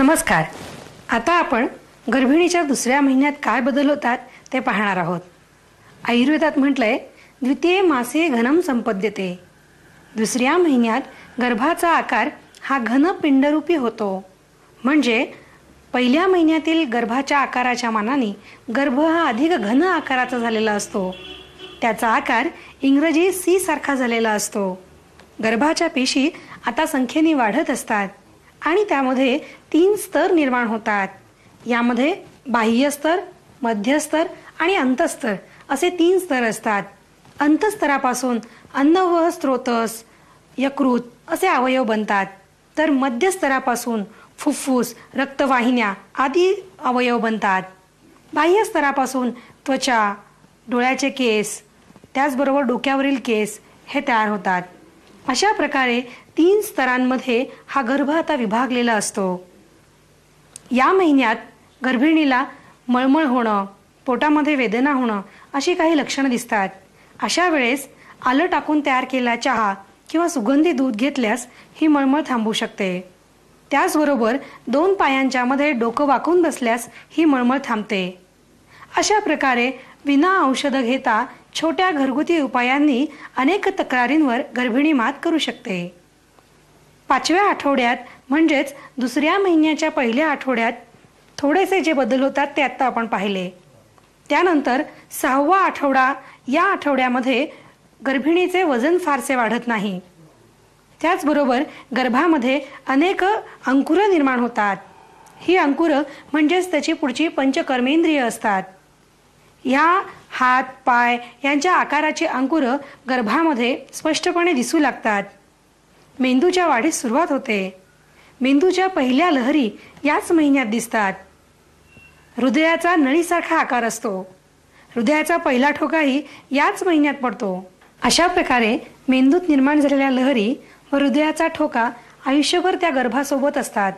नमस्कार. आता आपण गर्भिणीच्या दुसऱ्या महिन्यात काय बदल होतात ते पाहणार आहोत. आयुर्वेदात म्हटलंय, द्वितीय मासे घनम संपद्यते. दुसऱ्या महिन्यात गर्भाचा आकार हा घन पिंडरूपी होतो. म्हणजे पहिल्या महिन्यातील गर्भाच्या आकाराच्या मानाने गर्भ हा अधिक घन आकाराचा झालेला असतो. त्याचा आकार इंग्रजी सी सारखा झालेला असतो. गर्भाच्या पेशी आता संख्येने वाढत असतात आणि त्यामध्ये 3 स्तर निर्माण होतात. यामध्ये बाह्य स्तर, मध्यस्तर आणि अंतस्तर असे 3 स्तर असतात. अंतस्तरापासून अन्नवह स्त्रोतस, यकृत असे अवयव बनतात, तर मध्यस्तरापासून फुफ्फुस, रक्तवाहिन्या आदी अवयव बनतात. बाह्य स्तरापासून त्वचा, डोळ्याचे केस, त्याचबरोबर डोक्यावरील केस हे तयार होतात. अशा प्रकारे 3 स्तरांमध्ये हा गर्भ आता विभागलेला असतो. या महिन्यात गर्भिणीला मळमळ होणं, पोटामध्ये वेदना होणं अशी काही लक्षणं दिसतात. अशा वेळेस आलं टाकून तयार केलेला चहा किंवा सुगंधी दूध घेतल्यास ही मळमळ थांबू शकते. त्याचबरोबर 2 पायांच्या मध्ये डोकं वाकून बसल्यास ही मळमळ थांबते. अशा प्रकारे विना औषध घेता छोट्या घरगुती उपायांनी अनेक तक्रारींवर गर्भिणी मात करू शकते. 5व्या आठवड्यात म्हणजेच दुसऱ्या महिन्याच्या पहिल्या आठवड्यात थोडेसे जे बदल होतात ते आत्ता आपण पाहिले. त्यानंतर 6वा आठवडा, या आठवड्यामध्ये गर्भिणीचे वजन फारसे वाढत नाही. त्याचबरोबर गर्भामध्ये अनेक अंकुरं निर्माण होतात. ही अंकुरं म्हणजेच त्याची पुढची पंचकर्मेंद्रिय असतात. या हात, पाय यांच्या आकाराची अंकुरं गर्भामध्ये स्पष्टपणे दिसू लागतात. मेंदूच्या वाढीस सुरुवात होते. मेंदूच्या पहिल्या लहरी याच महिन्यात दिसतात. हृदयाचा नळीसारखा आकार असतो. हृदयाचा पहिला ठोकाही याच महिन्यात पडतो. अशा प्रकारे मेंदूत निर्माण झालेल्या लहरी व हृदयाचा ठोका आयुष्यभर त्या गर्भासोबत असतात.